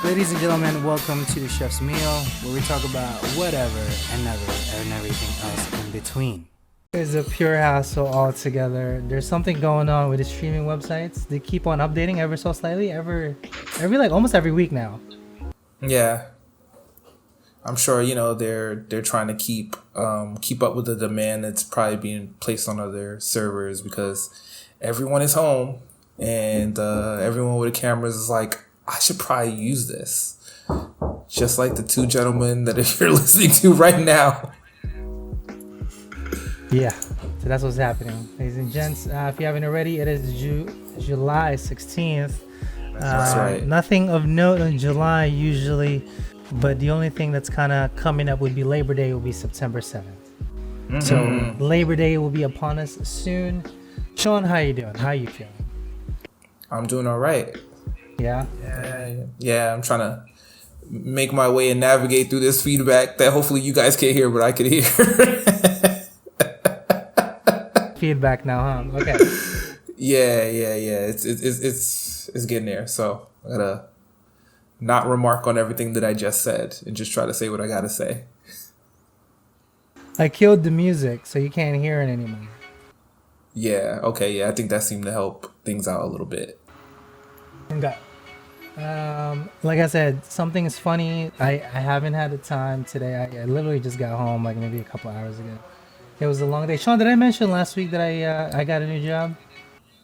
Ladies and gentlemen, welcome to the Chef's Meal, where we talk about whatever and never and everything else in between. It's a pure hassle altogether. There's something going on with the streaming websites. They keep on updating ever so slightly, every like almost every week now. Yeah, I'm sure they're trying to keep up with the demand that's probably being placed on other servers because everyone is home and everyone with cameras is like, I should probably use this, just like the two gentlemen that you're listening to right now. Yeah, so that's what's happening, ladies and gents. If you haven't already, it is July 16th. That's right. Nothing of note in July usually, but the only thing that's kind of coming up would be Labor Day. Will be September 7th. Mm-hmm. So Labor Day will be upon us soon. Sean, how you doing? How you feeling? I'm doing all right. Yeah? Yeah, I'm trying to make my way and navigate through this feedback that hopefully you guys can't hear, but I can hear. Feedback now, huh? Okay. Yeah. It's getting there. So I gotta not remark on everything that I just said and just try to say what I gotta say. I killed the music, so you can't hear it anymore. Yeah. Okay. Yeah. I think that seemed to help things out a little bit. Okay. Like I said, something is funny. I haven't had the time today. I literally just got home like maybe a couple hours ago. It was a long day. Sean, did I mention last week that I got a new job?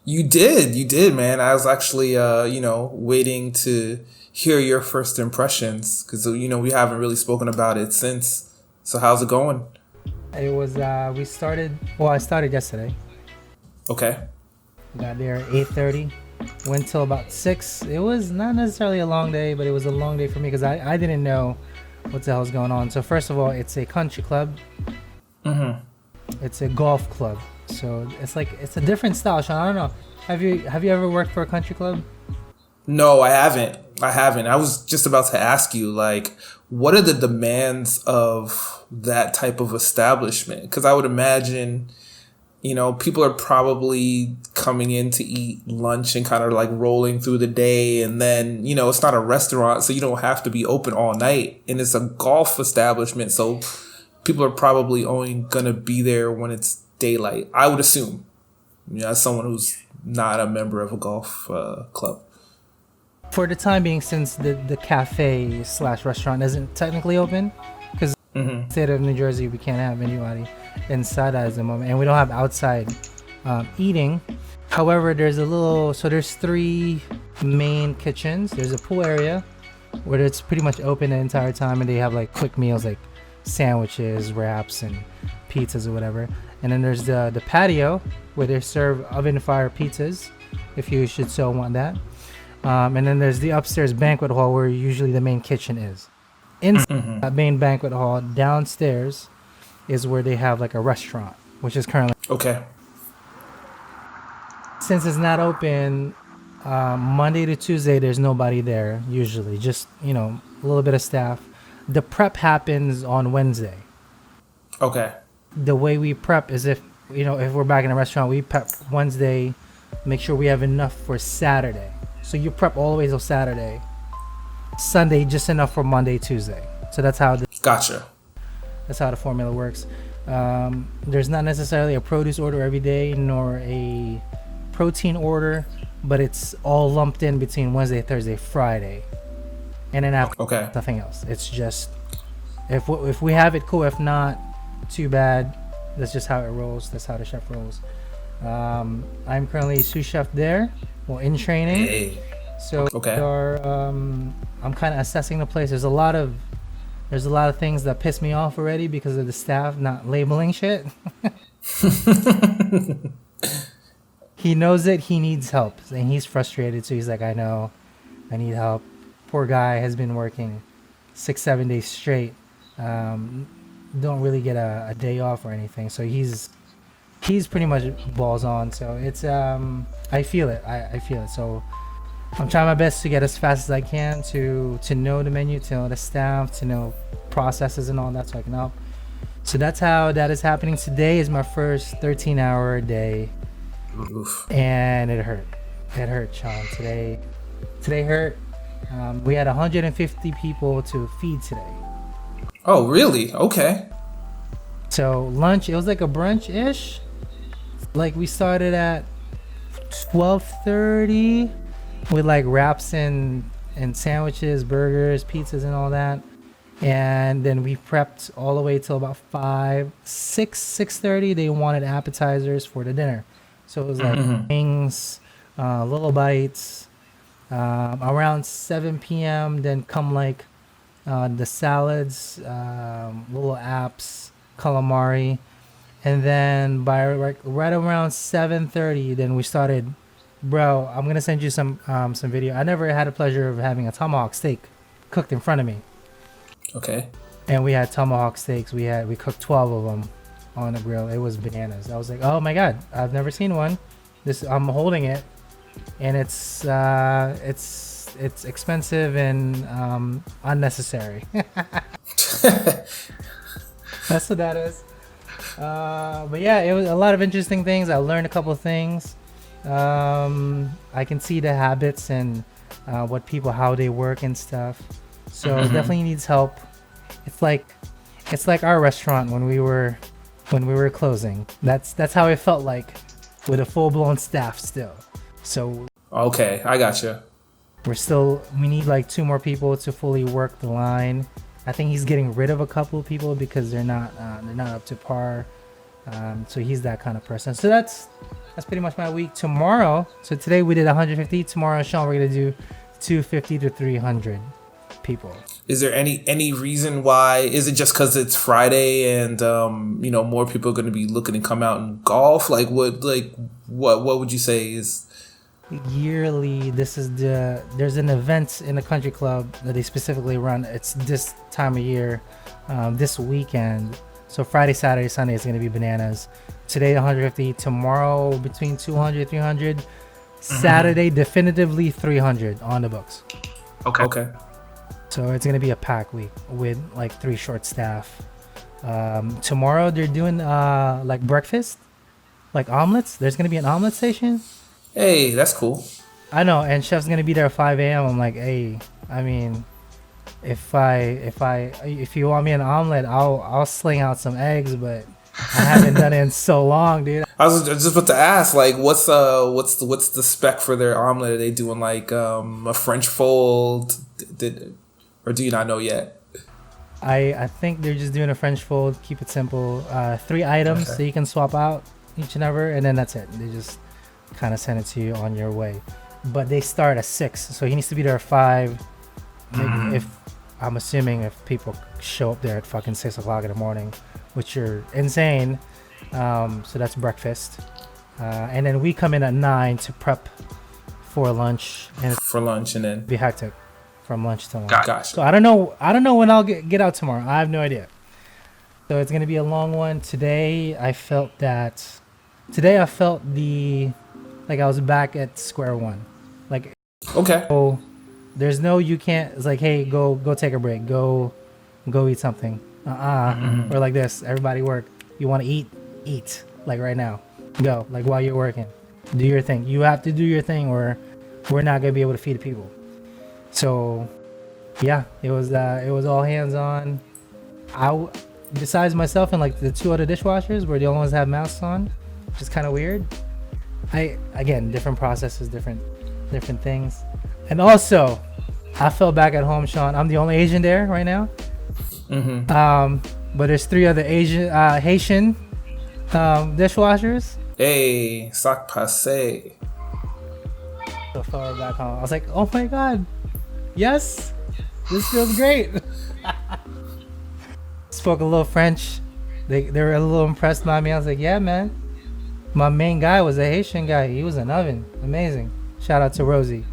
You did, man. I was actually waiting to hear your first impressions because we haven't really spoken about it since. So how's it going? It was I started yesterday. Okay. Got there at 8:30. Went till about 6. It was not necessarily a long day, but it was a long day for me because I didn't know what the hell was going on. So first of all, it's a country club. Mm-hmm. It's a golf club. So it's a different style, Sean. I don't know. Have you ever worked for a country club? No, I haven't. I was just about to ask you, what are the demands of that type of establishment? Because I would imagine, people are probably coming in to eat lunch and kind of rolling through the day. And then, it's not a restaurant, so you don't have to be open all night. And it's a golf establishment, so people are probably only going to be there when it's daylight, I would assume. As someone who's not a member of a golf club. For the time being, since the cafe / restaurant isn't technically open, because in the state of New Jersey, we can't have anybody inside at the moment, and we don't have outside eating. However, there's 3 main kitchens. There's a pool area where it's pretty much open the entire time, and they have quick meals like sandwiches, wraps, and pizzas or whatever. And then there's the patio where they serve oven fire pizzas, if you should so want that. And then there's the upstairs banquet hall where usually the main kitchen is. Inside that main banquet hall, downstairs, is where they have a restaurant, which is currently okay. Since it's not open Monday to Tuesday, there's nobody there usually. Just a little bit of staff. The prep happens on Wednesday. Okay. The way we prep is if we're back in a restaurant, we prep Wednesday, make sure we have enough for Saturday. So you prep all the way till Saturday. Sunday, just enough for Monday, Tuesday. So that's how Gotcha. That's how the formula works. There's not necessarily a produce order every day, nor a protein order, but it's all lumped in between Wednesday, Thursday, Friday. And then after nothing else. It's just if we have it, cool. If not, too bad. That's just how it rolls. That's how the chef rolls. I'm currently sous chef there, in training. Hey. So I'm kind of assessing the place. There's a lot of things that piss me off already because of the staff not labeling shit. He knows it. He needs help, and he's frustrated. So he's like, I know, I need help. Poor guy has been working 6-7 days straight. Don't really get a day off or anything. So he's pretty much balls on. So it's I feel it. I feel it. So I'm trying my best to get as fast as I can to know the menu, to know the staff, to know processes and all that, so I can help. So that's how that is happening. Today is my first 13-hour day. Oof. And it hurt. It hurt, Sean. Today hurt. We had 150 people to feed today. Oh, really? Okay. So lunch, it was like a brunch-ish. Like we started at 12:30 with like wraps and sandwiches, burgers, pizzas, and all that. And then we prepped all the way till about 6:30. They wanted appetizers for the dinner. So it was like wings, little bites. Around 7 p.m. then come like the salads, little apps, calamari. And then by right around 7:30, then we started. Bro, I'm gonna send you some video. I never had the pleasure of having a tomahawk steak cooked in front of me. Okay. And we had tomahawk steaks. We cooked 12 of them on the grill. It was bananas. I was like, oh my god, I've never seen one. I'm holding it, and it's expensive and unnecessary. That's what that is. But yeah, it was a lot of interesting things. I learned a couple of things. I can see the habits and what people, how they work and stuff. So definitely needs help. It's like our restaurant when we were closing. That's how it felt like, with a full-blown staff still. So okay, I gotcha. We need like 2 more people to fully work the line. I think he's getting rid of a couple of people because they're not up to par. So he's that kind of person. So that's pretty much my week. Tomorrow, so today we did 150. Tomorrow, Sean, we're gonna do 250 to 300 people. Is there any reason why? Is it just because it's Friday and more people are going to be looking to come out and golf? Like what would you say is yearly? There's an event in the country club that they specifically run. It's this time of year, this weekend. So Friday, Saturday, Sunday is going to be bananas. Today 150. Tomorrow between 200, 300. Saturday definitively 300 on the books. Okay. So it's going to be a pack week with like 3 short staff. Tomorrow they're doing like breakfast, like omelets. There's going to be an omelet station. Hey, that's cool. I know, and chef's going to be there at 5 a.m. I'm like, hey, I mean, if you want me an omelet, I'll sling out some eggs, but I haven't done it in so long, dude. I was just about to ask, like, what's the spec for their omelet? Are they doing like a French fold? Or do you not know yet? I think they're just doing a French fold. Keep it simple. 3 items, okay. So you can swap out each and every, and then that's it. They just kind of send it to you on your way. But they start at 6, so he needs to be there at 5. Maybe if people show up there at fucking 6 o'clock in the morning, which are insane. So that's breakfast, and then we come in at 9 to prep for lunch. And then be hectic from lunch to lunch. Gotcha. So I don't know when I'll get out tomorrow. I have no idea. So it's gonna be a long one. Today I felt like I was back at square one. Like, okay. So there's no, you can't. It's like, hey, go take a break. Go eat something. Or like this. Everybody work. You want to eat like right now. Go like while you're working. Do your thing. You have to do your thing, or we're not gonna be able to feed the people. So yeah, it was all hands on. Besides myself and like the 2 other dishwashers, were the only ones that have masks on, which is kind of weird. Again, different processes, different things. And also, I felt back at home, Sean. I'm the only Asian there right now. But there's 3 other Haitian dishwashers. Hey, sac passe. So far back home, I was like, oh my god, yes, this feels great. Spoke a little French. They were a little impressed by me. I was like, yeah, man. My main guy was a Haitian guy. He was an oven. Amazing. Shout out to Rosie.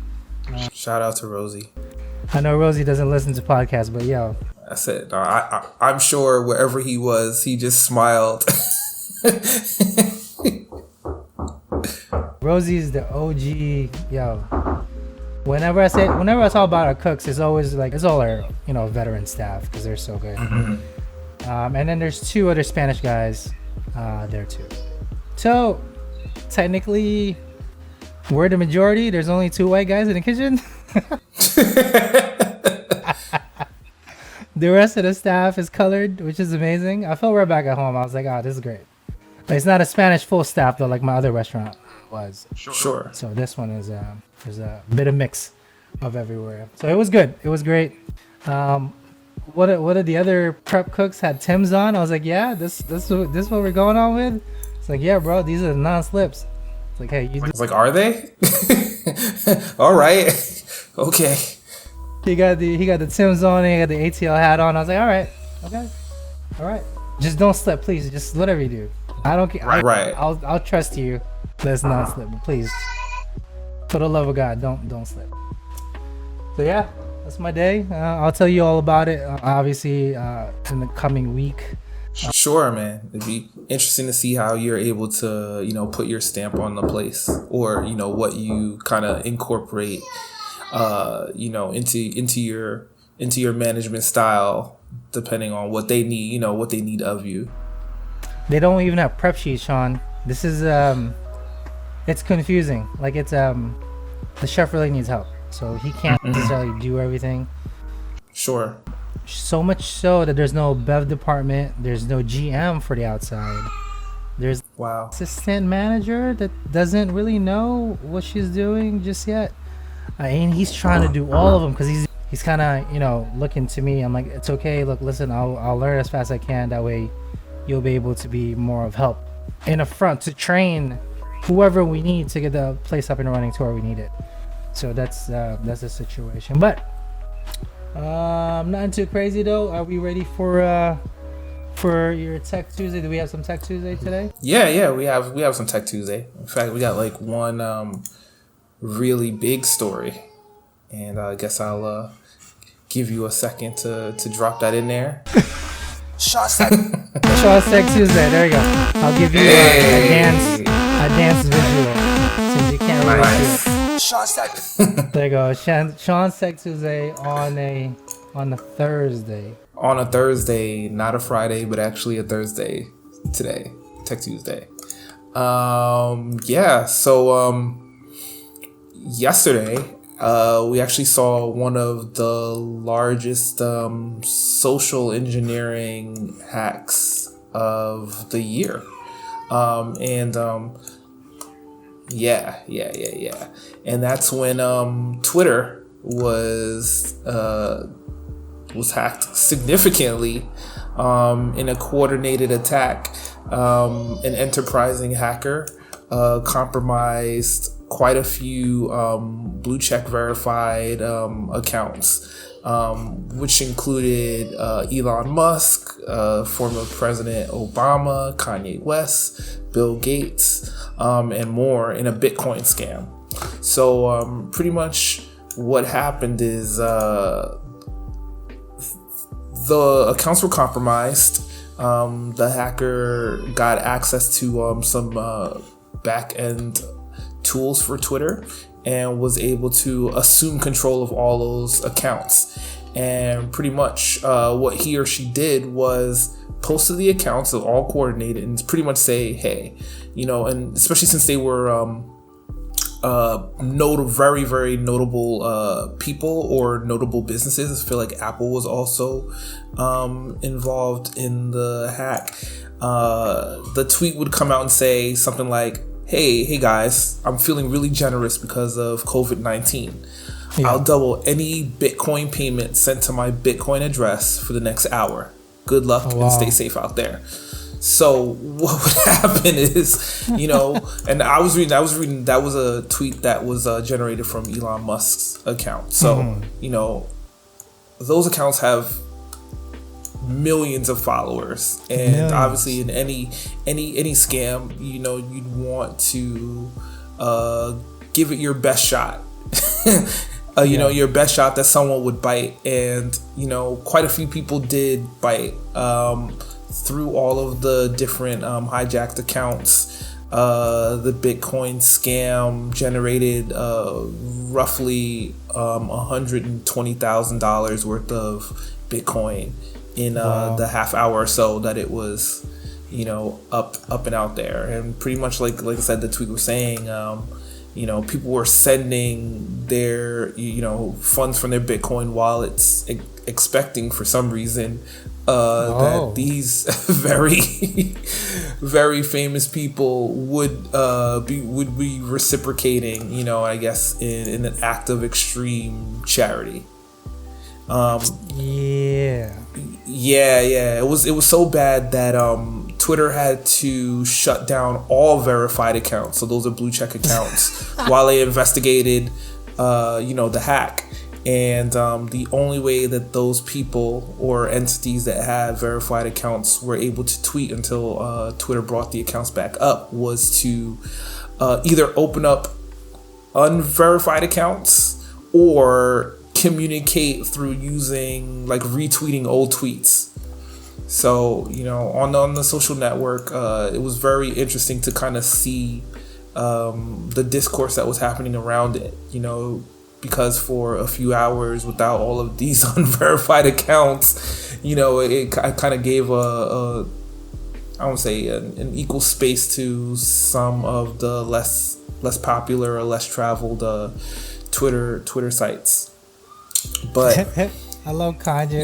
I know Rosie doesn't listen to podcasts, but yo. That's it. No, I'm sure wherever he was, he just smiled. Rosie's the OG, yo. Whenever I talk about our cooks, it's always like, it's all our, veteran staff, because they're so good. And then there's 2 other Spanish guys there too. So technically, we're the majority. There's only 2 white guys in the kitchen. The rest of the staff is colored, which is amazing. I felt right back at home. I was like, oh, this is great. But it's not a Spanish full staff though, like my other restaurant was. Sure. So this one is there's a bit of mix of everywhere. So it was good. It was great. What are the other prep cooks had Tim's on? I was like, yeah, this what we're going on with. It's like, yeah, bro, these are the non-slips. It's like, hey, you. I was like, are they? All right. Okay. He got the Tim's on and he got the ATL hat on. I was like, all right, okay, all right. Just don't slip, please. Just whatever you do. I don't care. Right. I'll trust you. Let's not slip, but please, for the love of God, don't slip. So yeah, that's my day. I'll tell you all about it. Obviously, in the coming week. Sure, man. It'd be interesting to see how you're able to, put your stamp on the place, or what you kind of incorporate, into your management style, depending on what they need, what they need of you. They don't even have prep sheets, Sean. This is it's confusing. Like it's the chef really needs help, so he can't necessarily do everything. Sure. So much so that there's no bev department, there's no GM for the outside. There's assistant manager that doesn't really know what she's doing just yet. And he's trying to do all of them because he's kind of looking to me. I'm like, it's okay. Look, listen, I'll learn as fast as I can. That way, you'll be able to be more of help in the front to train whoever we need to get the place up and running to where we need it. So that's the situation. But nothing too crazy though. Are we ready for your Tech Tuesday? Do we have some Tech Tuesday today? Yeah, we have some Tech Tuesday. In fact, we got like one really big story, and I guess I'll give you a second to drop that in there. Sean's Tech Tuesday. There you go. I'll give you a dance visual since you can't really do it. Sean's Tech. There you go. Sean's Tech Tuesday on a Thursday. On a Thursday, not a Friday, but actually a Thursday today. Tech Tuesday. So yesterday, we actually saw one of the largest social engineering hacks of the year. And that's when Twitter was hacked significantly in a coordinated attack. An enterprising hacker compromised quite a few blue check verified accounts, which included Elon Musk, former President Obama, Kanye West, Bill Gates, and more in a Bitcoin scam. So pretty much what happened is the accounts were compromised. The hacker got access to some back-end tools for Twitter and was able to assume control of all those accounts. And pretty much what he or she did was post to the accounts, so all coordinated, and pretty much say, hey, and especially since they were very, very notable people or notable businesses. I feel like Apple was also involved in the hack. The tweet would come out and say something like, hey guys, I'm feeling really generous because of COVID-19. Yeah. I'll double any Bitcoin payment sent to my Bitcoin address for the next hour. Good luck and stay safe out there. So what would happen is, and I was reading, that was a tweet that was generated from Elon Musk's account. So, those accounts have millions of followers, and obviously in any scam, you'd want to give it your best shot. Your best shot that someone would bite, and quite a few people did bite through all of the different hijacked accounts. The Bitcoin scam generated roughly $120,000 worth of Bitcoin in the half hour or so that it was up and out there. And pretty much like I said, the tweet was saying, people were sending their, funds from their Bitcoin wallets, expecting for some reason that these very, very famous people would be reciprocating, I guess, in an act of extreme charity. Yeah. It was so bad that Twitter had to shut down all verified accounts. So those are blue check accounts while they investigated, the hack. And the only way that those people or entities that have verified accounts were able to tweet until Twitter brought the accounts back up was to either open up unverified accounts or communicate through using like retweeting old tweets. So on the social network, it was very interesting to kind of see the discourse that was happening around it, because for a few hours without all of these unverified accounts, it kind of gave I won't say an equal space to some of the less popular or less traveled Twitter sites. But I love Kanye.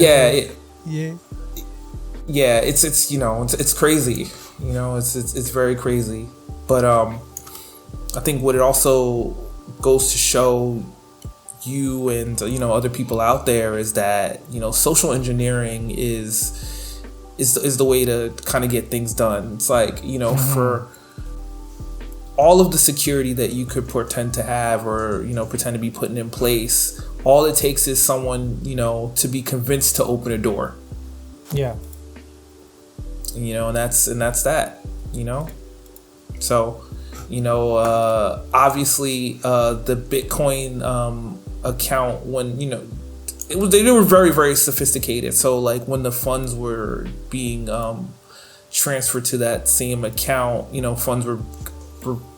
Yeah, it's crazy. It's very crazy. But I think what it also goes to show you and other people out there is that social engineering is the way to kind of get things done. It's like for all of the security that you could pretend to have or pretend to be putting in place, all it takes is someone to be convinced to open a door. Yeah. And that's that. So obviously the Bitcoin account, when they were very, very sophisticated. So like when the funds were being transferred to that same account, funds were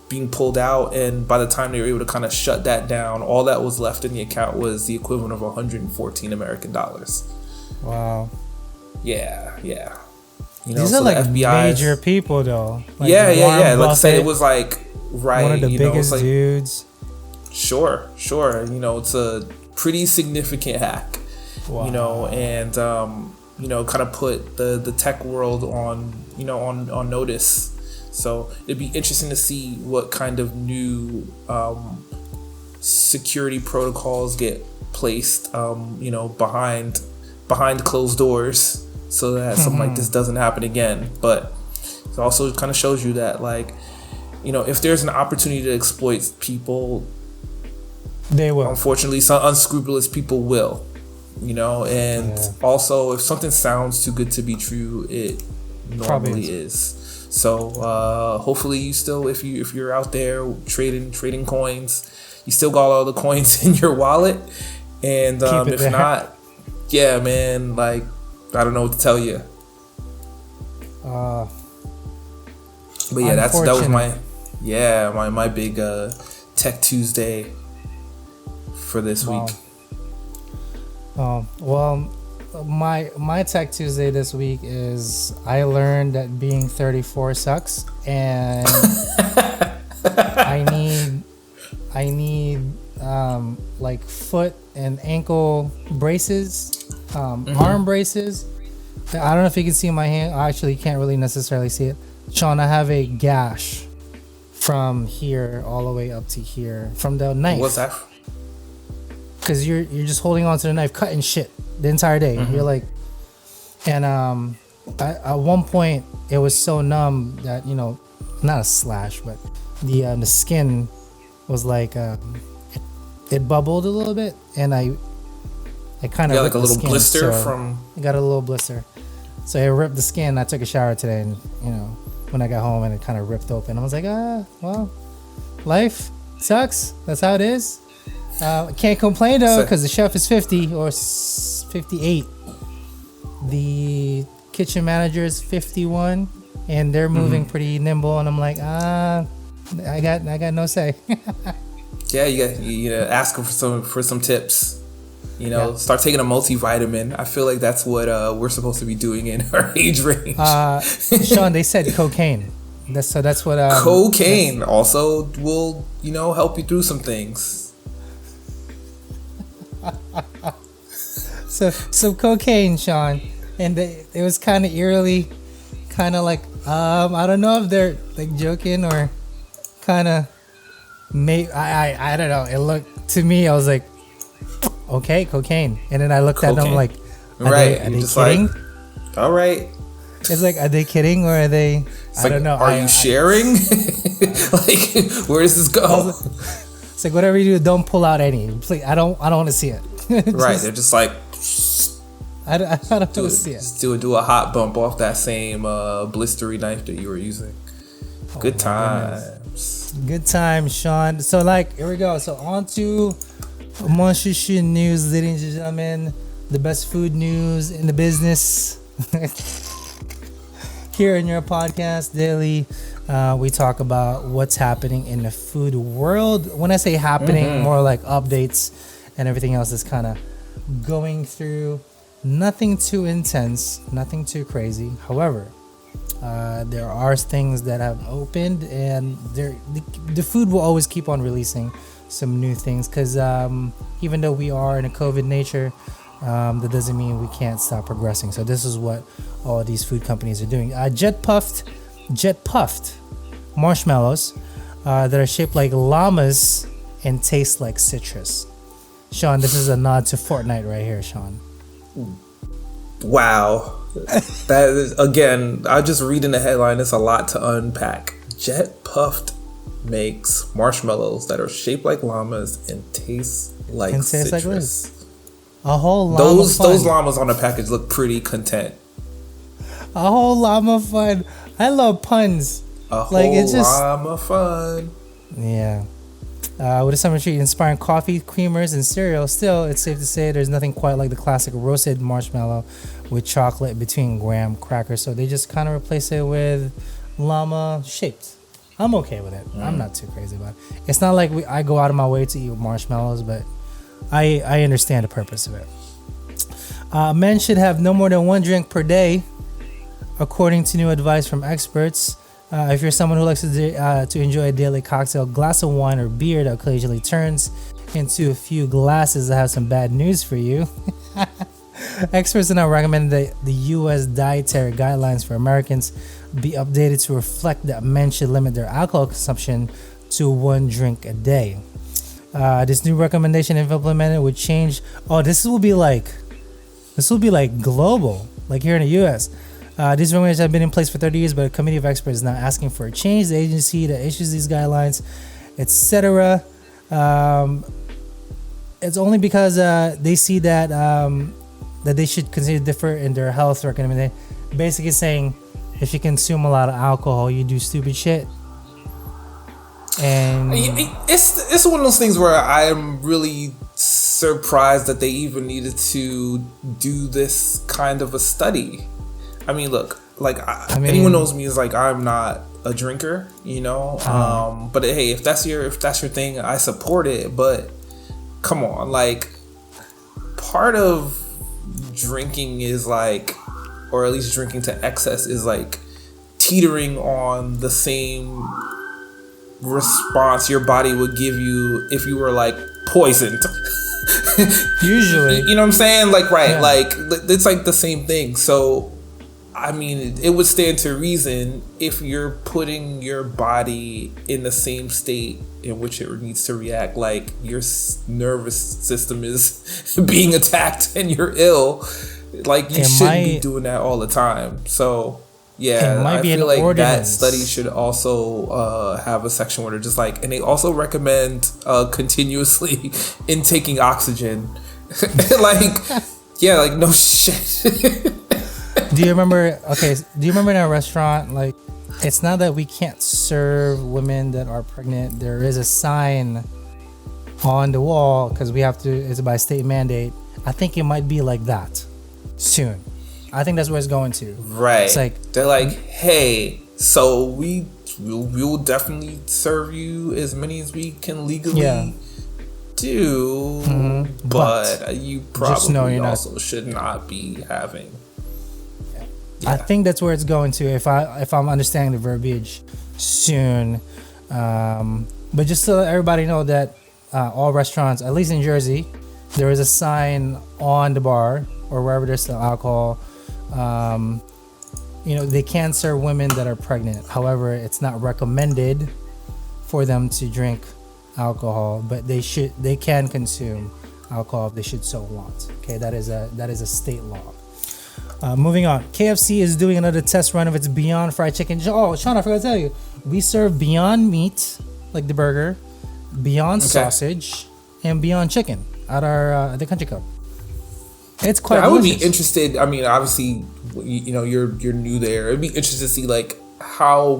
being pulled out, and by the time they were able to kind of shut that down, all that was left in the account was the equivalent of 114 American dollars. Wow. Yeah. These are like major people though. Like yeah. Like I said, it was like one of the biggest dudes. Sure. It's a pretty significant hack. Wow. And kind of put the tech world on on notice. So it'd be interesting to see what kind of new security protocols get placed behind closed doors, so that something like this doesn't happen again. But it also kind of shows you that, like, if there's an opportunity to exploit people, they will. Unfortunately, some unscrupulous people will. And also, if something sounds too good to be true, it normally is. So hopefully you still, if you're out there trading coins, you still got all the coins in your wallet. And if there. Not, yeah, man, like, I don't know what to tell you. But yeah, that was my big Tech Tuesday for this week. Well, my Tech Tuesday this week is I learned that being 34 sucks, and I need like foot and ankle braces, arm braces. I don't know if you can see my hand. I actually can't really necessarily see it. Sean, I have a gash from here all the way up to here from the knife. What's that? Because you're just holding on to the knife, cutting shit the entire day. You're like, and at one point it was so numb that not a slash, but the skin was like it bubbled a little bit, and I kind of like a little blister from. I got a little blister, so it ripped the skin. I took a shower today, and when I got home, and it kind of ripped open. I was like, well, life sucks. That's how it is. Can't complain though, because the chef is 50 or 58. The kitchen manager is 51, and they're moving pretty nimble. And I'm like, I got no say. Yeah, you gotta ask them for some tips. Start taking a multivitamin. I feel like that's what we're supposed to be doing in our age range. Sean, they said cocaine. That's what cocaine also will, help you through some things. So cocaine, Sean, and it was kind of eerily, kind of like I don't know if they're like joking or kind of I don't know. It looked to me, I was like, okay, cocaine, and then I looked at them like, are they kidding? Like, all right. It's like, are they kidding or are they? I don't know. Are you sharing? Like, where does this go? It's like, whatever you do, don't pull out any. Please, I don't want to see it. Right, they're just like, I don't want to see it. Just do a hot bump off that same blistery knife that you were using. Good times. Good times, Sean. So here we go. So on to Monshushu news, ladies and gentlemen. The best food news in the business. Here in your podcast daily, we talk about what's happening in the food world. When I say happening, more like updates and everything else is kind of going through. Nothing too intense, nothing too crazy. However, there are things that have opened, and the food will always keep on releasing some new things, because even though we are in a COVID nature, that doesn't mean we can't stop progressing. So this is what all these food companies are doing. Jet puffed marshmallows that are shaped like llamas and taste like citrus. Sean, this is a nod to Fortnite right here, Sean. Wow. That is, again, I just reading the headline, it's a lot to unpack. Jet puffed makes marshmallows that are shaped like llamas and taste like citrus. A whole llama those llamas on the package look pretty content. A whole llama fun. I love puns. Llama fun. Yeah. With a summer treat inspiring coffee, creamers, and cereal, still, it's safe to say there's nothing quite like the classic roasted marshmallow with chocolate between graham crackers. So they just kind of replace it with llama shaped. I'm okay with it. I'm not too crazy about it. It's not like I go out of my way to eat marshmallows, but I understand the purpose of it. Men should have no more than one drink per day, according to new advice from experts. If you're someone who likes to enjoy a daily cocktail, glass of wine or beer that occasionally turns into a few glasses, I have some bad news for you. Experts are now recommending that the U.S. dietary guidelines for Americans be updated to reflect that men should limit their alcohol consumption to one drink a day. This new recommendation, if implemented, would change. This will be like global, like here in the U.S. These recommendations have been in place for 30 years, but a committee of experts is now asking for a change. The agency that issues these guidelines, etc. It's only because they see that that they should consider differ in their health recommendation. Basically saying, if you consume a lot of alcohol, you do stupid shit. And it's one of those things where I'm really surprised that they even needed to do this kind of a study. I mean, look, anyone knows me is like, I'm not a drinker, but hey, if that's your thing, I support it. But come on, part of drinking is or at least drinking to excess is teetering on the same response your body would give you if you were poisoned. Usually, you know what I'm saying? Yeah. It's the same thing. So I mean, it would stand to reason if you're putting your body in the same state in which it needs to react, like your nervous system is being attacked and you're ill, you shouldn't be doing that all the time. So yeah, I feel like ordinance. That study should also have a section where they're just and they also recommend continuously intaking oxygen. No shit. Do you remember in our restaurant, it's not that we can't serve women that are pregnant. There is a sign on the wall because we have to, it's by state mandate. I think it might be like that soon. I think that's where it's going to. Right. It's they're hey, so we will definitely serve you as many as we can legally do, but you probably also should not be having I think that's where it's going to, if I'm understanding the verbiage soon. But just so everybody know that all restaurants, at least in Jersey, there is a sign on the bar or wherever there's still alcohol. They can serve women that are pregnant. However, it's not recommended for them to drink alcohol, but they can consume alcohol if they should so want. Okay, that is a state law. Moving on, KFC is doing another test run of its Beyond Fried Chicken. Oh, Sean, I forgot to tell you, we serve Beyond Meat, like the burger, Beyond Sausage, and Beyond Chicken at our the Country Club. It's quite. I would be interested. I mean, obviously, you're new there. It'd be interesting to see like how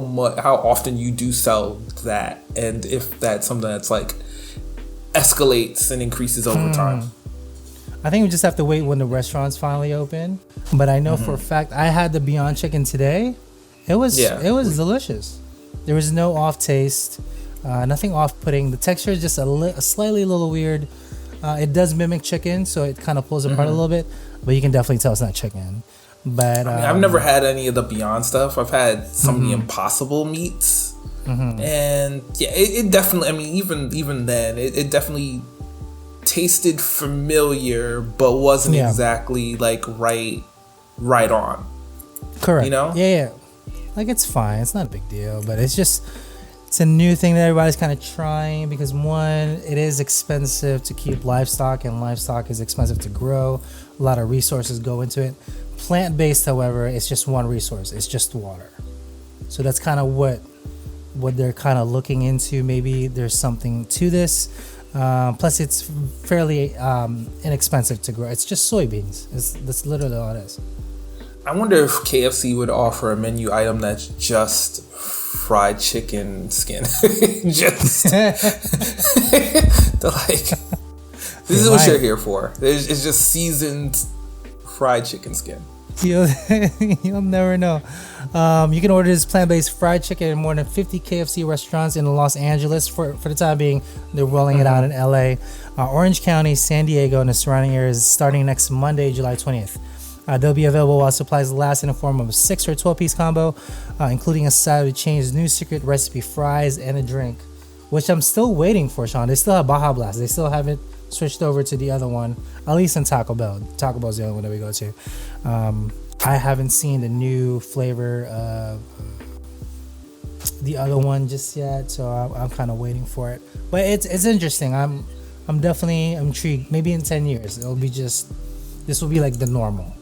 often you do sell that, and if that's something that's like escalates and increases over time. I think we just have to wait when the restaurants finally open. But I know for a fact I had the Beyond Chicken today. It was delicious. There was no off taste, nothing off putting. The texture is just a slightly little weird. It does mimic chicken, so it kind of pulls apart a little bit. But you can definitely tell it's not chicken. But I've never had any of the Beyond stuff. I've had some of the Impossible meats, and it definitely. I mean, even then, it definitely tasted familiar, but wasn't exactly like right on. Correct. Yeah. Like, it's fine. It's not a big deal, but it's a new thing that everybody's kind of trying because, one, it is expensive to keep livestock, and livestock is expensive to grow. A lot of resources go into it. Plant-based, however, it's just one resource. It's just water. So that's kind of what they're kind of looking into. Maybe there's something to this. Plus, it's fairly inexpensive to grow. It's just soybeans. That's literally all it is. I wonder if KFC would offer a menu item that's just fried chicken skin. Just this is what you're here for. It's just seasoned fried chicken skin. You'll never know. You can order this plant-based fried chicken in more than 50 KFC restaurants in Los Angeles. For the time being, they're rolling it out in LA, Orange County, San Diego, and the surrounding areas starting next Monday, July 20th. They'll be available while supplies last in the form of a 6 or 12-piece combo, including a side of Chain's new secret recipe fries and a drink, which I'm still waiting for, Sean. They still have Baja Blast. They still haven't switched over to the other one, at least in Taco Bell. Taco Bell's the other one that we go to. I haven't seen the new flavor of the other one just yet, so I'm kind of waiting for it. But it's interesting. I'm definitely intrigued. Maybe in 10 years, this will be like the normal.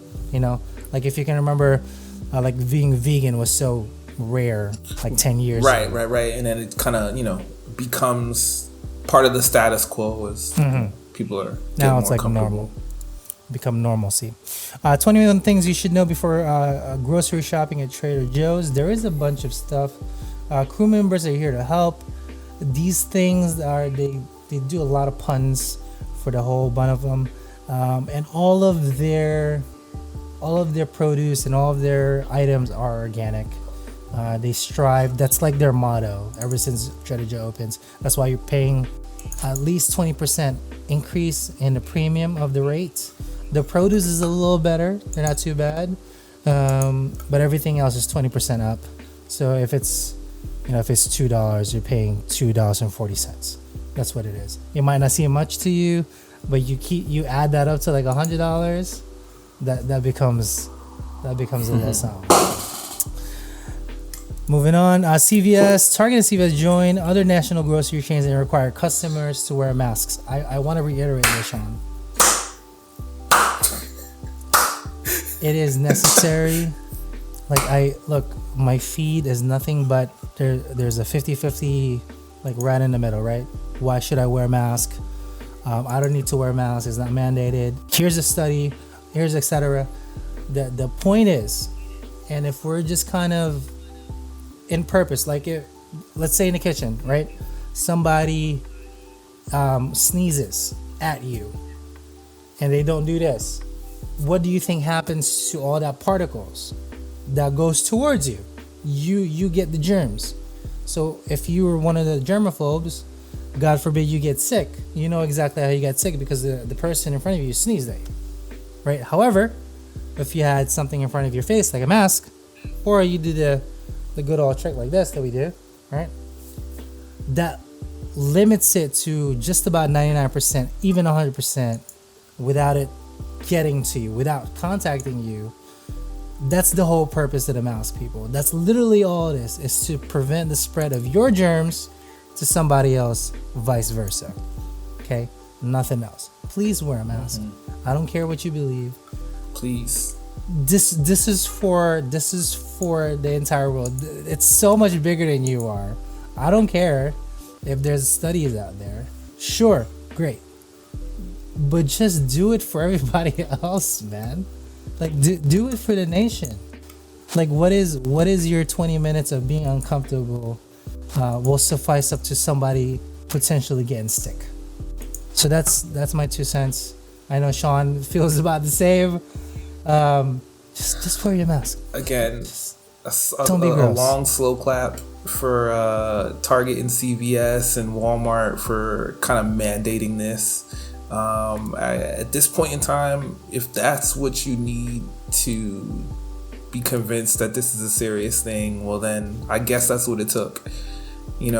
Like if you can remember, like being vegan was so rare, like 10 years ago. Right. And then it kind of, becomes part of the status quo as people are now it's like normal. Become normalcy. 21 things you should know before grocery shopping at Trader Joe's. There is a bunch of stuff. Crew members are here to help. These things they do a lot of puns for the whole bunch of them, and all of their produce and all of their items are organic. They strive. That's like their motto ever since Trader Joe opens. That's why you're paying at least 20% increase in the premium of the rates. The produce is a little better. They're not too bad. But everything else is 20% up. So if it's $2, you're paying $2.40. That's what it is. It might not seem much to you, but you add that up to like $100. That becomes a little something. Moving on, CVS, Target and CVS join other national grocery chains and require customers to wear masks. I want to reiterate this, Sean. It is necessary. My feed is nothing but there's a 50-50, like right in the middle, right? Why should I wear a mask? I don't need to wear a mask. It's not mandated. Here's a study. Here's etc. The point is, and if we're just kind of in purpose, like let's say in the kitchen, right? Somebody sneezes at you and they don't do this. What do you think happens to all that particles that goes towards you? You get the germs. So if you were one of the germaphobes, God forbid you get sick, you know exactly how you got sick because the person in front of you sneezed at you, right? However, if you had something in front of your face like a mask, or you do the good old trick like this that we do, right? That limits it to just about 99%, even 100%, without it getting to you, without contacting you. That's the whole purpose of the mask, people. That's literally all it is to prevent the spread of your germs to somebody else, vice versa. Okay? Nothing else. Please wear a mask. I don't care what you believe. Please. This is for the entire world. It's so much bigger than you are. I don't care if there's studies out there. Sure, great. But just do it for everybody else, man. Like do it for the nation. Like what is your 20 minutes of being uncomfortable will suffice up to somebody potentially getting sick. So that's my 2 cents. I know Sean feels about the same. Just wear your mask. Again, don't be a gross. long slow clap for Target and CVS and Walmart for kind of mandating this. At this point in time, if that's what you need to be convinced that this is a serious thing, well then I guess that's what it took. Even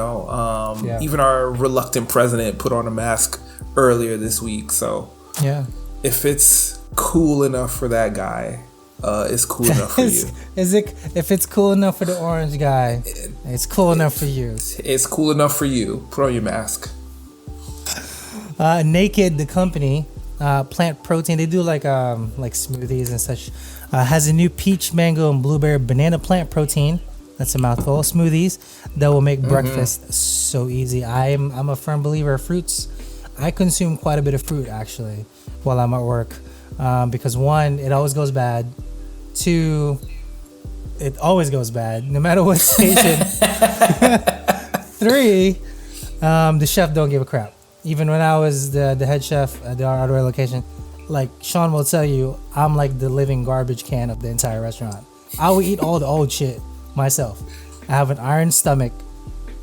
our reluctant president put on a mask earlier this week. So yeah, if it's cool enough for that guy, it's cool enough for you. If it's cool enough for the orange guy, it's cool enough for you. It's cool enough for you. Put on your mask. Naked, the company, plant protein, they do like smoothies and such, has a new peach, mango, and blueberry banana plant protein. That's a mouthful. Smoothies that will make breakfast so easy. I'm a firm believer of fruits. I consume quite a bit of fruit actually while I'm at work, because 1, it always goes bad. 2, it always goes bad no matter what station. 3, the chef don't give a crap. Even when I was the head chef at the Hardware location, like Sean will tell you, I'm like the living garbage can of the entire restaurant. I will eat all the old shit myself. I have an iron stomach.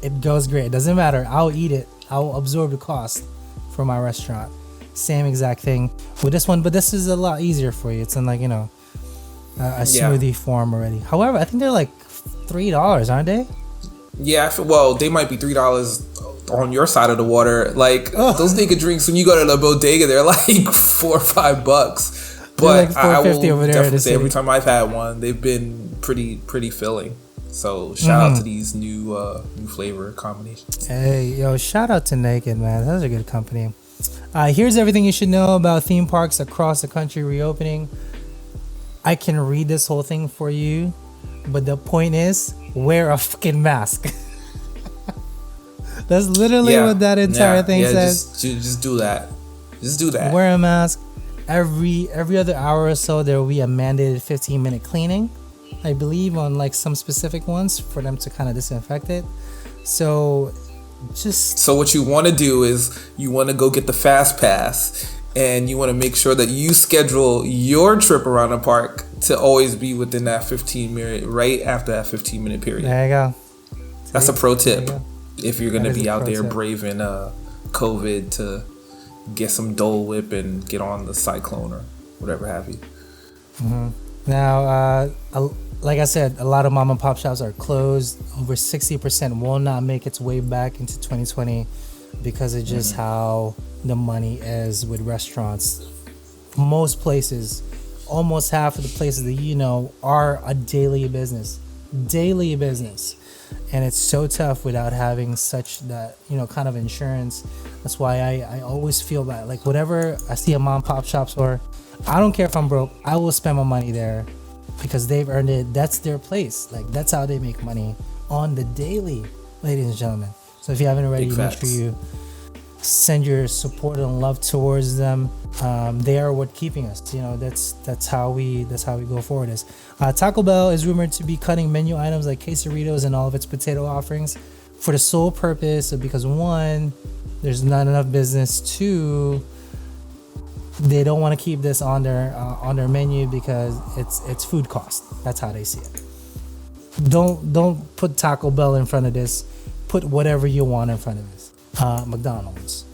It goes great. It doesn't matter. I'll eat it. I'll absorb the cost for my restaurant. Same exact thing with this one, but this is a lot easier for you. It's in like, a smoothie form already. However, I think they're like $3, aren't they? Yeah, well, they might be $3 on your side of the water. Like those naked drinks, when you go to the bodega, they're like $4 or $5. But like I will over there definitely say every time I've had one, they've been pretty filling. So shout out to these new flavor combinations. Hey, yo, shout out to Naked, man. That's a good company. Here's everything you should know about theme parks across the country reopening. I can read this whole thing for you, but the point is, wear a fucking mask. That's literally what that entire thing says. Just do that. Just do that. Wear a mask. Every other hour or so, there will be a mandated 15-minute cleaning, I believe, on like some specific ones for them to kind of disinfect it. So what you want to do is you want to go get the fast pass, and you want to make sure that you schedule your trip around the park to always be within that 15-minute, right after that 15-minute period. There you go. That's a pro tip. If you're going to be out there braving COVID to get some Dole Whip and get on the cyclone or whatever have you. Now, like I said, a lot of mom and pop shops are closed. Over 60% will not make its way back into 2020 because of just how the money is with restaurants. Most places, almost half of the places that are a daily business. And it's so tough without having such that, kind of insurance. That's why I always feel bad. Like, whatever I see a mom and pop shop store, I don't care if I'm broke, I will spend my money there because they've earned it. That's their place. Like, that's how they make money on the daily, ladies and gentlemen. So if you haven't already, make sure you send your support and love towards them. They are what keeping us. That's how we go forward. Taco Bell is rumored to be cutting menu items like quesadillas and all of its potato offerings for the sole purpose of, because 1, there's not enough business. 2, they don't want to keep this on their menu because it's food cost. That's how they see it. Don't put Taco Bell in front of this. Put whatever you want in front of this. McDonald's,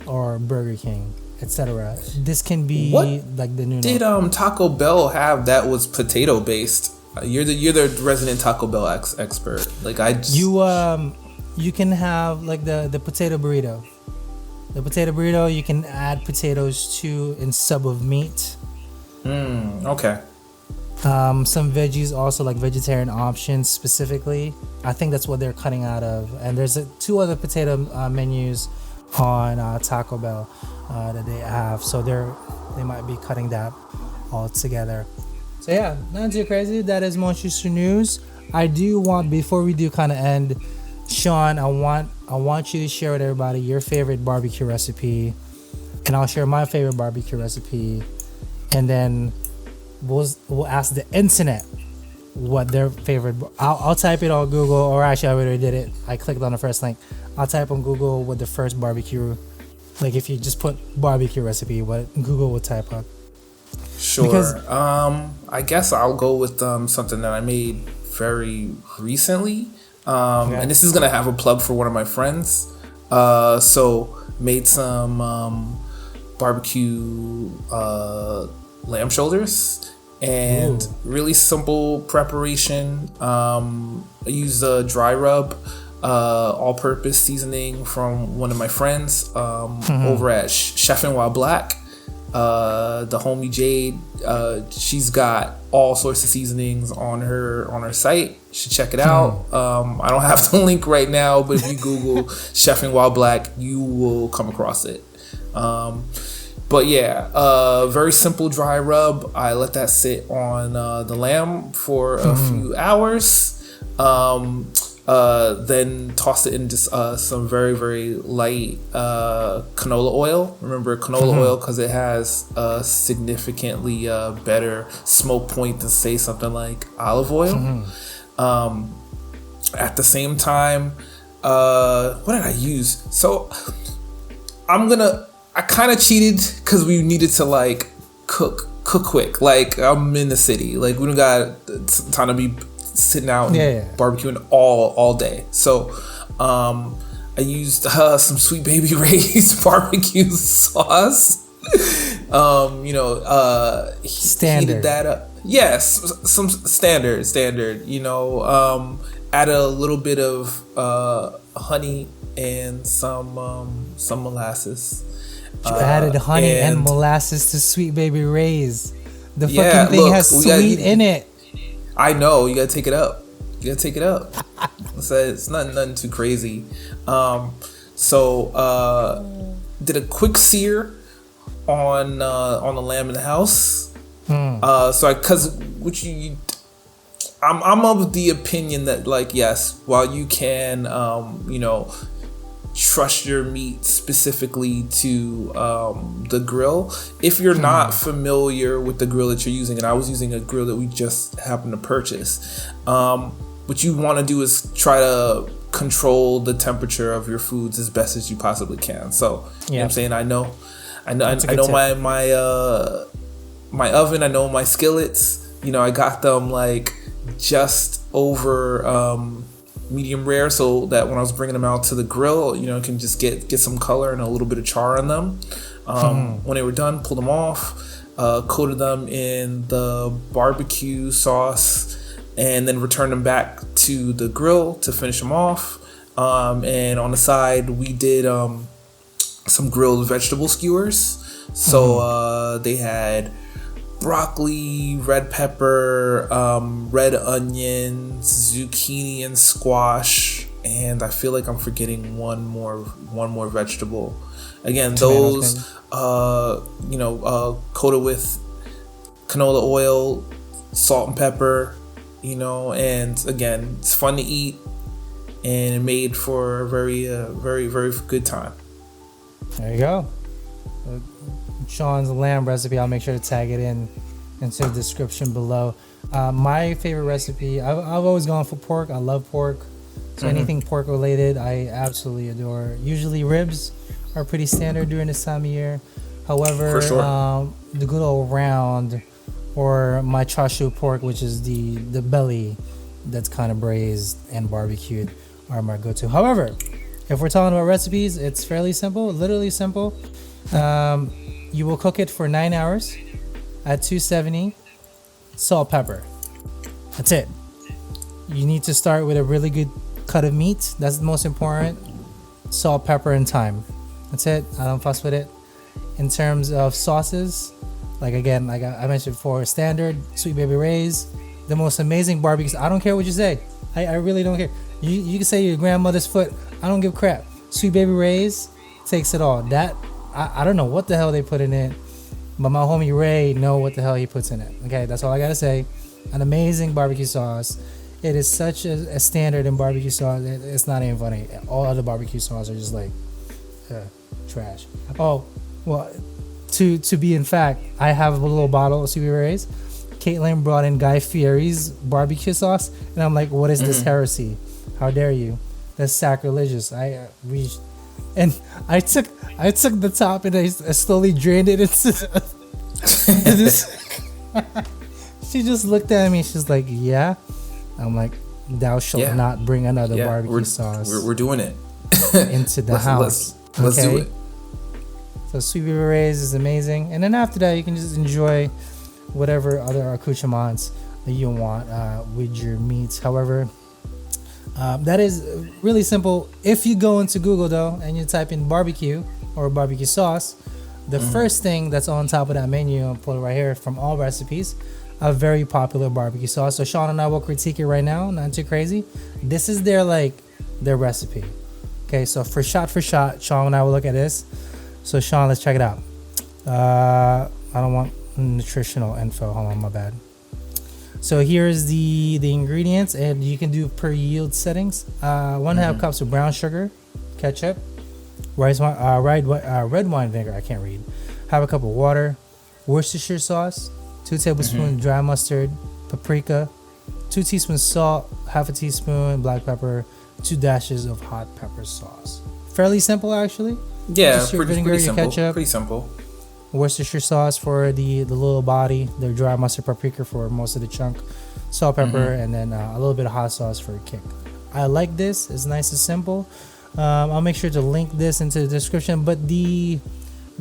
or Burger King. etc. This can be What like the new. Did Taco Bell have that was potato based? You're the resident Taco Bell expert. Like I just, you can have like the potato burrito. The potato burrito, you can add potatoes to in sub of meat. Okay. Some veggies also, like vegetarian options specifically. I think that's what they're cutting out of. And there's two other potato menus on Taco Bell that they have. So they might be cutting that all together. So yeah, not too crazy. That is Manchester news. I do want, before we do kind of end, Sean, I want you to share with everybody your favorite barbecue recipe, and I'll share my favorite barbecue recipe, and then we'll ask the internet what their favorite. I'll type it on Google, or actually I already did it. I clicked on the first link. I'll type on Google what the first barbecue, like if you just put barbecue recipe, what Google will type up. Sure. Because, I guess I'll go with something that I made very recently. And this is gonna have a plug for one of my friends. So made some barbecue lamb shoulders, and really simple preparation. I used a dry rub, all-purpose seasoning from one of my friends over at Chef While Black. The homie Jade, she's got all sorts of seasonings on her site. You should check it out. I don't have the link right now, but if you Google Chef While Black, you will come across it. But yeah, very simple dry rub. I let that sit on the lamb for a few hours. Then toss it in just some very, very light canola oil. Remember canola oil, because it has a significantly better smoke point than, say, something like olive oil. At the same time, what did I use? So I kind of cheated because we needed to like cook quick. Like I'm in the city. Like we don't got time to be sitting out and barbecuing all day. So I used some Sweet Baby Ray's barbecue sauce. Heated that up. Yes, some standard. Add a little bit of honey and some molasses. You added honey and molasses to Sweet Baby Ray's. The fucking thing has sweet in it. I know, you gotta take it up. So it's nothing too crazy. So did a quick sear on the lamb in the house. I'm of the opinion that, like, yes, while you can trust your meat specifically to the grill, if you're not familiar with the grill that you're using, and I was using a grill that we just happened to purchase, what you want to do is try to control the temperature of your foods as best as you possibly can. So you know what I'm saying, I know my oven, I know my skillets, I got them like just over medium rare, so that when I was bringing them out to the grill, I can just get some color and a little bit of char on them. When they were done, pulled them off, coated them in the barbecue sauce, and then returned them back to the grill to finish them off. And on the side, we did some grilled vegetable skewers. So they had broccoli, red pepper, red onions, zucchini, and squash, and I feel like I'm forgetting one more vegetable. Again, those coated with canola oil, salt and pepper, and again, it's fun to eat and made for a very very good time. There you go. Sean's lamb recipe, I'll make sure to tag it into the description below. My favorite recipe, I've always gone for pork. I love pork, so anything pork related I absolutely adore. Usually ribs are pretty standard during this time of year. However, for sure. The good old round, or my chashu pork, which is the belly that's kind of braised and barbecued, are my go-to. However, if we're talking about recipes, it's fairly simple, literally simple. You will cook it for 9 hours at 270, salt, pepper. That's it. You need to start with a really good cut of meat. That's the most important. Salt, pepper, and thyme. That's it. I don't fuss with it. In terms of sauces, like I mentioned before, standard, Sweet Baby Ray's, the most amazing barbecue. I don't care what you say. I really don't care. You can say your grandmother's foot. I don't give a crap. Sweet Baby Ray's takes it all. That I don't know what the hell they put in it, but my homie Ray know what the hell he puts in it. Okay, that's all I gotta say. An amazing barbecue sauce. It is such a standard in barbecue sauce. It's not even funny. All other barbecue sauces are just like trash. Oh, well, to be in fact, I have a little bottle of Sweet Baby Ray's. Caitlin brought in Guy Fieri's barbecue sauce, and I'm like, what is this heresy? How dare you? That's sacrilegious. I took the top and I slowly drained it into this. She just looked at me. She's like, yeah. I'm like, thou shalt not bring another barbecue sauce. We're doing it into the house. Let's do it. So Sweet Baby Ray's is amazing, and then after that, you can just enjoy whatever other accoutrements that you want with your meats. However, that is really simple. If you go into Google though and you type in barbecue or barbecue sauce, the first thing that's on top of that menu, I'll pull it right here from All Recipes, a very popular barbecue sauce. So Sean and I will critique it right now, not too crazy. This is their recipe. Okay, so for shot, Sean and I will look at this. So Sean, let's check it out. I don't want nutritional info. Hold on, my bad. So here's the ingredients, and you can do per yield settings. 1.5 cups of brown sugar, ketchup, red wine vinegar. I can't read. Half a cup of water, Worcestershire sauce, 2 tablespoons dry mustard, paprika, 2 teaspoons salt, half a teaspoon black pepper, 2 dashes of hot pepper sauce. Fairly simple, actually. Yeah, pretty simple. Ketchup, pretty simple. Worcestershire sauce for the little body, the dry mustard, paprika for most of the chunk, salt, pepper, and then a little bit of hot sauce for a kick. I like this. It's nice and simple. I'll make sure to link this into the description, but the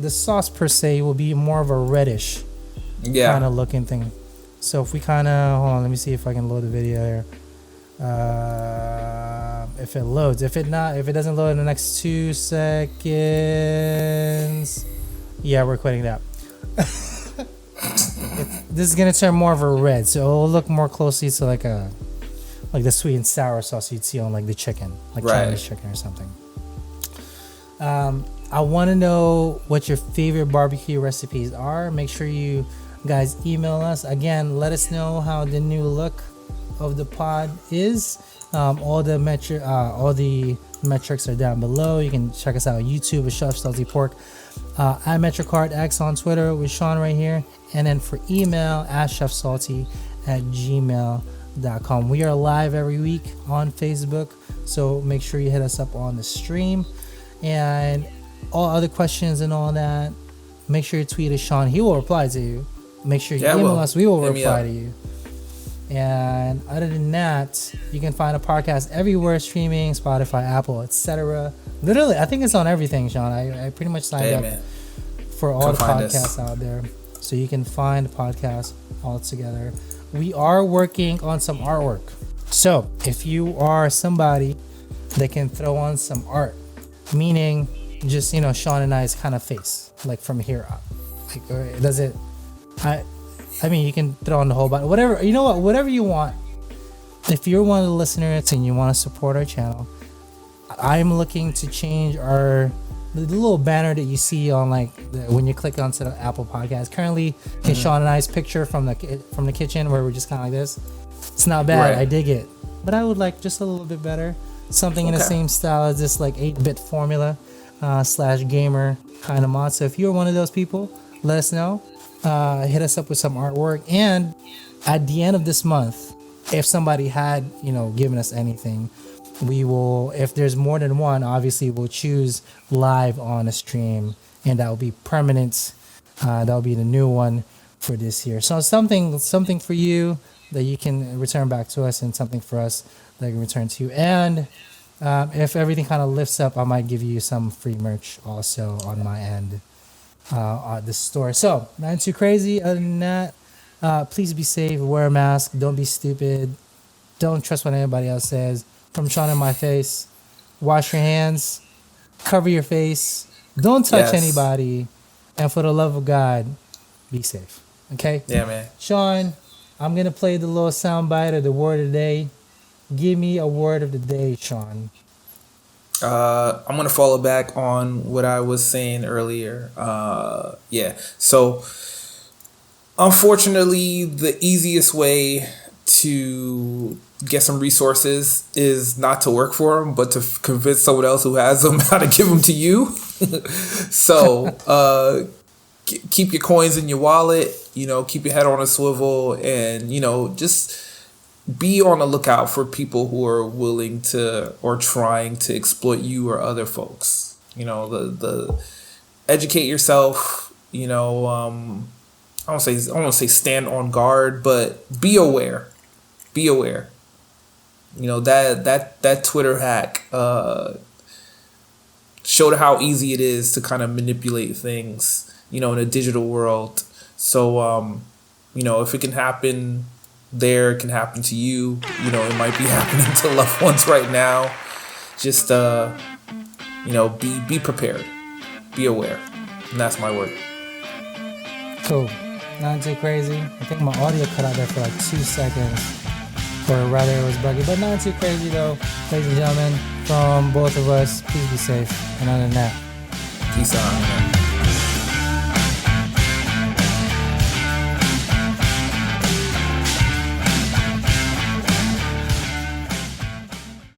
sauce per se will be more of a reddish kind of looking thing. So if we hold on, let me see if I can load the video here. If it loads, if it doesn't load in the next 2 seconds, yeah, we're quitting that. This is gonna turn more of a red, so it'll look more closely to like the sweet and sour sauce you'd see on like the chicken, like Chinese chicken or something. I want to know what your favorite barbecue recipes are. Make sure you guys email us again. Let us know how the new look of the pod is. All the metrics are down below. You can check us out on YouTube with Chef Salty Pork. I'm MetricardX on Twitter with Sean right here. And then for email, AskChefSalty@gmail.com. We are live every week on Facebook, so make sure you hit us up on the stream. And all other questions and all that, make sure you tweet at Sean. He will reply to you. Make sure you email us. We will reply to you. And other than that, you can find a podcast everywhere, streaming, Spotify, Apple, etc. Literally, I think it's on everything, Sean. I pretty much signed up for all the podcasts out there. So you can find the podcast all together. We are working on some artwork. So if you are somebody that can throw on some art, meaning just, Sean and I's kind of face, like from here up. Like, does it... I mean, you can throw on the whole body, whatever, whatever you want. If you're one of the listeners and you want to support our channel, I'm looking to change the little banner that you see on when you click onto the Apple Podcast. Currently, Sean and I's picture from the kitchen where we're just kind of like this. It's not bad. Right. I dig it, but I would like just a little bit better, something in the same style as this 8-bit formula / gamer kind of mod. So if you're one of those people, let us know. Hit us up with some artwork, and at the end of this month, if somebody had given us anything, we will, if there's more than one, obviously we'll choose live on a stream, and that will be permanent. That will be the new one for this year. So something for you that you can return back to us, and something for us that I can return to you. And if everything kind of lifts up, I might give you some free merch also on my end. at the store. So, nothing too crazy. Other than that, please be safe. Wear a mask. Don't be stupid. Don't trust what anybody else says. From Sean in my face, wash your hands. Cover your face. Don't touch anybody. And for the love of God, be safe. Okay? Yeah, man. Sean, I'm going to play the little soundbite of the word of the day. Give me a word of the day, Sean. I'm going to follow back on what I was saying earlier. So, unfortunately, the easiest way to get some resources is not to work for them, but to convince someone else who has them how to give them to you. So, keep your coins in your wallet, keep your head on a swivel, and, just be on the lookout for people who are willing to or trying to exploit you or other folks. The educate yourself, I don't say stand on guard, but be aware. Be aware. That Twitter hack showed how easy it is to kind of manipulate things, in a digital world. So, if it can happen there, it can happen to you. It might be happening to loved ones right now. Just, be prepared. Be aware. And that's my word. Cool. Not too crazy. I think my audio cut out there for like 2 seconds. Or rather it was buggy. But not too crazy though. Ladies and gentlemen, from both of us, please be safe. And other than that, peace out, man.